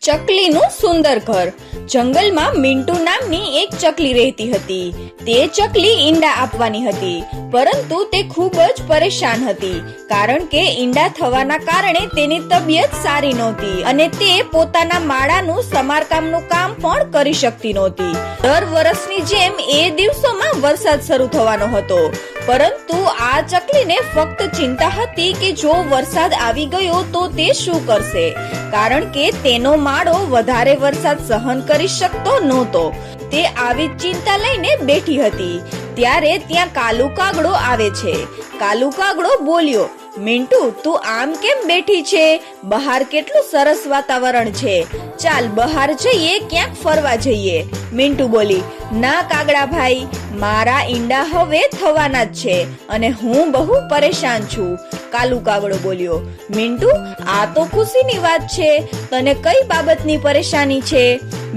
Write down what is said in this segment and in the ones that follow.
ચકલીનું સુંદર ઘર. જંગલમાં મિન્ટુ નામની એક ચકલી રહેતી હતી. તે ચકલી ઈંડા આપવાની હતી, પરંતુ તે ખૂબ જ પરેશાન હતી, કારણ કે ઈંડા થવાના કારણે તેની તબિયત સારી નહોતી અને તે પોતાના માળાનું સમારકામનું કામ પણ કરી શકતી નહોતી. દર વર્ષની જેમ એ દિવસોમાં વરસાદ શરૂ થવાનો હતો, પરંતુ આ ચકલીને ફક્ત ચિંતા હતી કે જો વરસાદ આવી ગયો તો તે શું કરશે, કારણ કે તેનો માળો વધારે વરસાદ સહન કરી શકતો નહોતો. તે આવી ચિંતા લઈને બેઠી હતી ત્યારે ત્યાં કાલુ કાગડો આવે છે. કાલુ કાગડો બોલ્યો, મિન્ટુ, તું આમ કેમ બેઠી છે? બહાર કેટલું સરસ વાતાવરણ છે. ચાલ બહાર જઈએ, ક્યાંક ફરવા જઈએ. મિન્ટુ બોલી, ના કાગડા ભાઈ, મારા ઈંડા હવે થવાના જ છે અને હું બહુ પરેશાન છું. કાલુ કાગડો બોલ્યો, મિન્ટુ, આ તો ખુશીની વાત છે. તને કઈ બાબતની પરેશાની છે?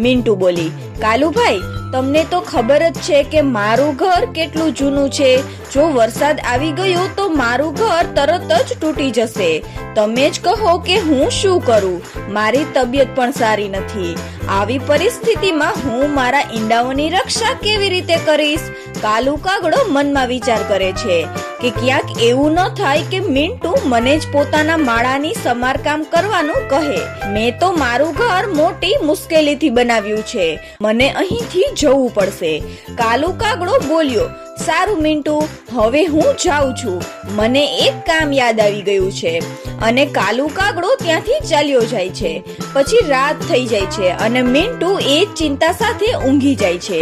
મિન્ટુ બોલી, કાલુભાઈ, તમને તો ખબર જ છે કે મારું ઘર કેટલું જૂનું છે. જો વરસાદ આવી ગયો તો મારું ઘર તરત જ તૂટી જશે. તમે જ કહો કે હું શું કરું? મારી તબિયત પણ સારી નથી. આવી પરિસ્થિતિમાં હું મારા ઈંડાઓની રક્ષા કેવી રીતે કરીશ? કાલુ કાગડો મનમાં વિચાર કરે છે કે ક્યાંક એવું ન થાય કે મિન્ટુ મને જ પોતાના માળાની સમારકામ કરવાનું કહે. મેં તો મારું ઘર મોટી મુશ્કેલીથી બનાવ્યું છે. મને અહીંથી જવું પડશે. કાલુ કાગડો બોલ્યો, સારું મિન્ટુ, હવે હું જાઉં છું. મને એક કામ યાદ આવી ગયું છે. અને કાલુ કાગડો ત્યાંથી ચાલ્યો જાય છે. પછી રાત થઈ જાય છે અને મિન્ટુ એ ચિંતા સાથે ઊંઘી જાય છે.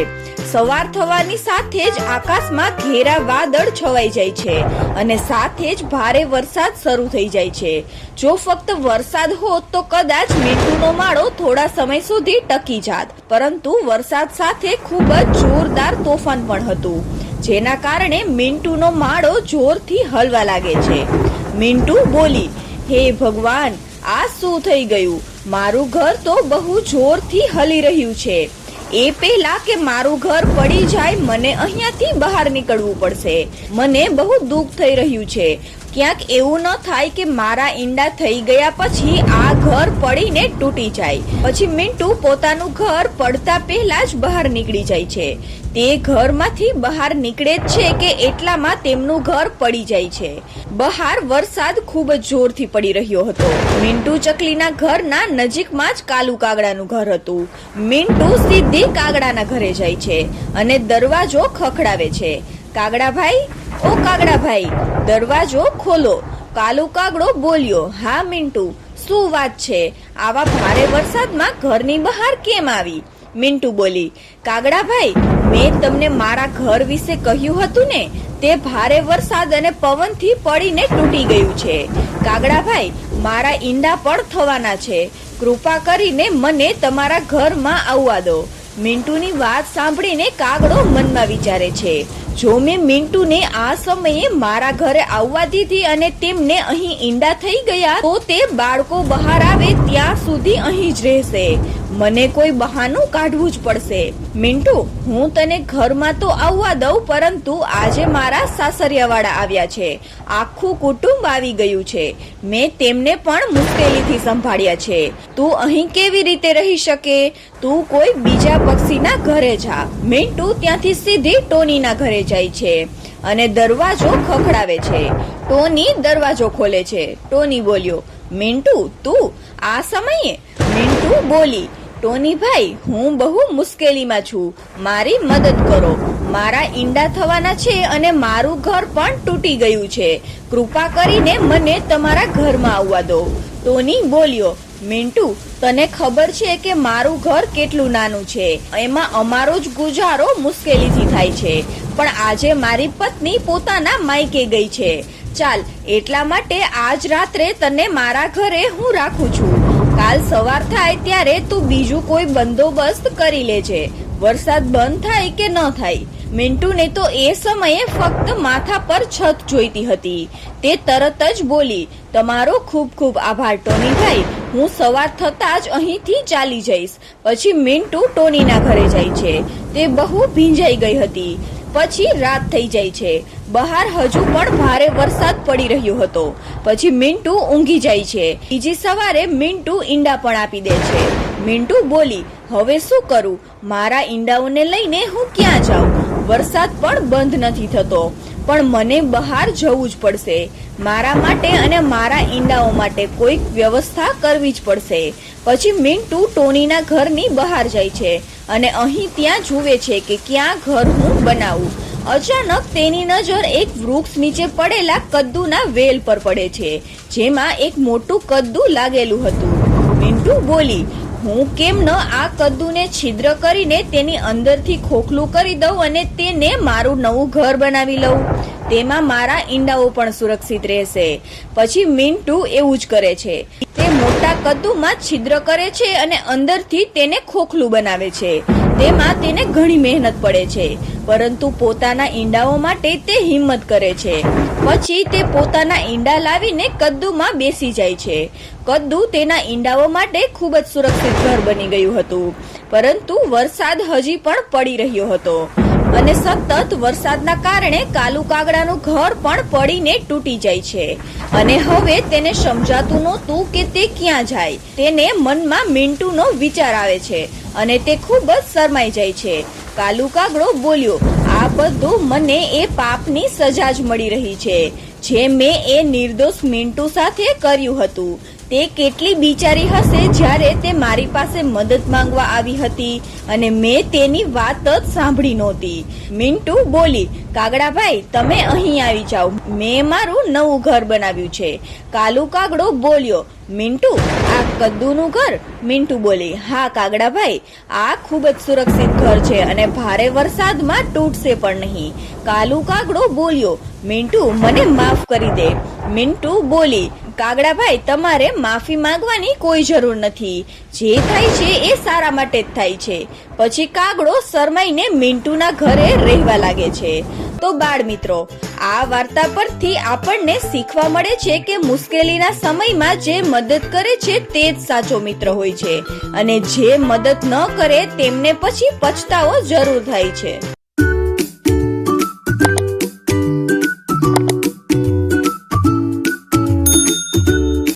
સવાર થવાની સાથે જ આકાશમાં ઘેરા વાદળ છવાઈ જાય છે અને સાથે જ ભારે વરસાદ શરૂ થઈ જાય છે. જો ફક્ત વરસાદ હોત તો કદાચ મિન્ટુનો માળો થોડા સમય સુધી ટકી જાત, પરંતુ વરસાદ સાથે ખૂબ જ જોરદાર તોફાન પણ હતું, જેના કારણે મિન્ટુનો માળો જોરથી હલવા લાગે છે. મિન્ટુ બોલી, હે ભગવાન, આ શું થઈ ગયું? મારું ઘર તો બહુ જોરથી હલી રહ્યું છે. એ પહેલા કે મારું ઘર પડી જાય, મને અહીંયાથી બહાર નીકળવું પડશે. મને બહુ દુઃખ થઈ રહ્યું છે. ક્યાંક એવું ન થાય કે મારા ઈંડા થઈ ગયા પછી આ ઘર પડીને તૂટી જાય. પછી મિન્ટુ પોતાનું ઘર પડતા પહેલા જ બહાર નીકળી જાય છે. તે ઘરમાંથી બહાર નીકળે જ છે કે એટલામાં તેમનું ઘર પડી જાય છે. બહાર વરસાદ ખૂબ જ જોરથી પડી રહ્યો હતો. મિન્ટુ ચકલીના ઘરના નજીકમાં જ કાલુ કાગડાનું ઘર હતું. મિન્ટુ સીધી કાગડાના ઘરે જાય છે અને દરવાજો ખખડાવે છે. કાગડાભાઈ, ઓ કાગડાભાઈ, દરવાજો ખોલો. કાલુ કાગડો બોલ્યો, હા મિન્ટુ, શું વાત છે? આવા ભારે વરસાદમાં ઘરની બહાર કેમ આવી? મિન્ટુ બોલી, કાગડાભાઈ, મેં તમને મારા ઘર વિશે કહ્યું હતું ને, તે ભારે વરસાદ અને પવનથી પડીને તૂટી ગયું છે. કાગડાભાઈ, મારા ઈંડા પણ થવાના છે. કૃપા કરીને મને તમારા ઘરમાં આવવા દો. મિન્ટુની વાત સાંભળીને કાગડો મનમાં વિચારે છે, જો મેં મિન્ટુને આ સમયે મારા ઘરે આવવા દીધી અને તેમને અહીં ઈંડા થઈ ગયા તો તે બાળકો બહાર આવે ત્યાં સુધી અહીં જ રહેશે. મને કોઈ બહાનું કાઢવું જ પડશે. મિન્ટુ, હું તને ઘરમાં તો આવવા દઉં, પરંતુ આજે મારા સાસરિયાવાળા આવ્યા છે. આખું કુટુંબ આવી ગયું છે. મેં તેમને પણ મુશ્કેલીથી સંભાળ્યા છે. તું અહીં કેવી રીતે રહી શકે? તું કોઈ બીજા પક્ષીના ઘરે જા. મિન્ટુ ત્યાંથી સીધી ટોનીના ઘરે જાય છે અને દરવાજો ખખડાવે છે. ટોની દરવાજો ખોલે છે. ટોની બોલ્યો, મિન્ટુ, તું આ સમયે? મિન્ટુ બોલી, ટોની ભાઈ, હું બહુ મુશ્કેલીમાં છું. મારી મદદ કરો. મારા ઈંડા થવાના છે અને મારું ઘર પણ તૂટી ગયું છે. કૃપા કરીને મને તમારા ઘરમાં આવવા દો. ટોની બોલ્યો, મિન્ટુ, તને ખબર છે કે મારું ઘર કેટલું નાનું છે. એમાં અમારો જ ગુજારો મુશ્કેલીથી થાય છે. પણ આજે મારી પત્ની પોતાના માયકે ગઈ છે. ચાલ, એટલા માટે આજ રાત્રે તને મારા ઘરે હું રાખું છું. કાલ સવાર થાય ત્યારે તું બીજું કોઈ બંદોબસ્ત કરી લેજે. વરસાદ બંધ થાય કે ન થાય. મિન્ટુને તો એ સમયે ફક્ત માથા પર છત જોઈતી હતી. તે તરત જ બોલી, તમારો ખૂબ ખૂબ આભાર ટોનીભાઈ. હું સવાર થતા જ અહીંથી ચાલી જઈશ. પછી મિન્ટુ ટોનીના ઘરે જાય છે. તે બહુ ભીંજાઈ ગઈ હતી. પછી રાત થઈ જાય છે. બહાર હજુ પણ ભારે વરસાદ પડી રહ્યો હતો. પછી મિન્ટુ ઊંઘી જાય છે. બીજી સવારે મિન્ટુ ઈંડા પણ આપી દે છે. મિન્ટુ બોલી, હવે શું કરું? મારા ઈંડાઓને લઈને હું ક્યાં જાઉં? વરસાદ પણ બંધ નથી થતો, પણ મને બહાર જવું જ પડશે. મારા માટે અને મારા ઈંડાઓ માટે કોઈક વ્યવસ્થા કરવી જ પડશે. પછી મિન્ટુ ટોનીના ઘરની બહાર જાય છે અને અહીં ત્યાં જુએ છે કે ક્યાં ઘર હું બનાવું. અચાનક તેની નજર એક વૃક્ષ નીચે પડેલા કદ્દુના વેલ પર પડે છે, જેમાં એક મોટું કદ્દુ લાગેલું હતું. મિન્ટુ બોલી, હું કેમ ન આ કદ્દુને છિદ્ર કરીને તેની અંદરથી ખોખલું કરી દઉં અને તેને મારું નવું ઘર બનાવી લઉં. તેમાં મારા ઈંડાઓ પણ સુરક્ષિત રહેશે. પછી મિન્ટુ એવું જ કરે છે. તે મોટા કદ્દુમાં છિદ્ર કરે છે અને અંદરથી તેને ખોખલું બનાવે છે. તેમાં તેને ઘણી મહેનત પડે છે, પરંતુ પોતાના ઈંડાઓ માટે તે હિંમત કરે છે. પછી તે પોતાના ઈંડા લાવીને કદ્દુમાં બેસી જાય છે. કદ્દુ તેના ઈંડાઓ માટે ખૂબ જ સુરક્ષિત ઘર બની ગયું હતું, પરંતુ વરસાદ હજી પણ પડી રહ્યો હતો અને સતત વરસાદના કારણે કાલુ કાગડાનું ઘર પણ પડીને તૂટી જાય છે. અને હવે તેને સમજાતું નહોતું કે તે ક્યાં જાય. તેને મનમાં મિન્ટુનો વિચાર આવે છે અને તે ખૂબ જ શરમાઈ જાય છે. કાલુ કાગડો બોલ્યો, આ બધું મને એ પાપની સજા જ મળી રહી છે, જે મેં એ નિર્દોષ મિન્ટુ સાથે કર્યું હતું. તે કેટલી બિચારી હશે જ્યારે તે મારી પાસે મદદ માંગવા આવી હતી અને મેં તેની વાત જ સાંભળી નહોતી. મિન્ટુ બોલી, કાગડાભાઈ, તમે અહીં આવી જાઓ, મેં મારું નવું ઘર બનાવ્યું છે. કાલુ કાગડો બોલ્યો, મિન્ટુ, આ કદ્દુનું ઘર? મિન્ટુ બોલી, હા કાગડાભાઈ, આ ખૂબ જ સુરક્ષિત ઘર છે અને ભારે વરસાદમાં તૂટશે પણ નહીં. કાલુ કાગડો બોલ્યો, મિન્ટુ, મને માફ કરી દે. મિન્ટુ બોલી, કાગડાભાઈ, તમારે માફી માંગવાની કોઈ જરૂર નથી. જે થાય છે એ સારા માટે જ થાય છે. પછી કાગડો શરમાઈને મિન્ટુના ઘરે રહેવા લાગે છે. તો બાળ મિત્રો, આ વાર્તા પરથી આપણને શીખવા મળે છે કે મુશ્કેલીના સમયમાં જે મદદ કરે છે તે જ સાચો મિત્ર હોય છે અને જે મદદ ન કરે તેમને પછી પછતાવો જરૂર થાય છે.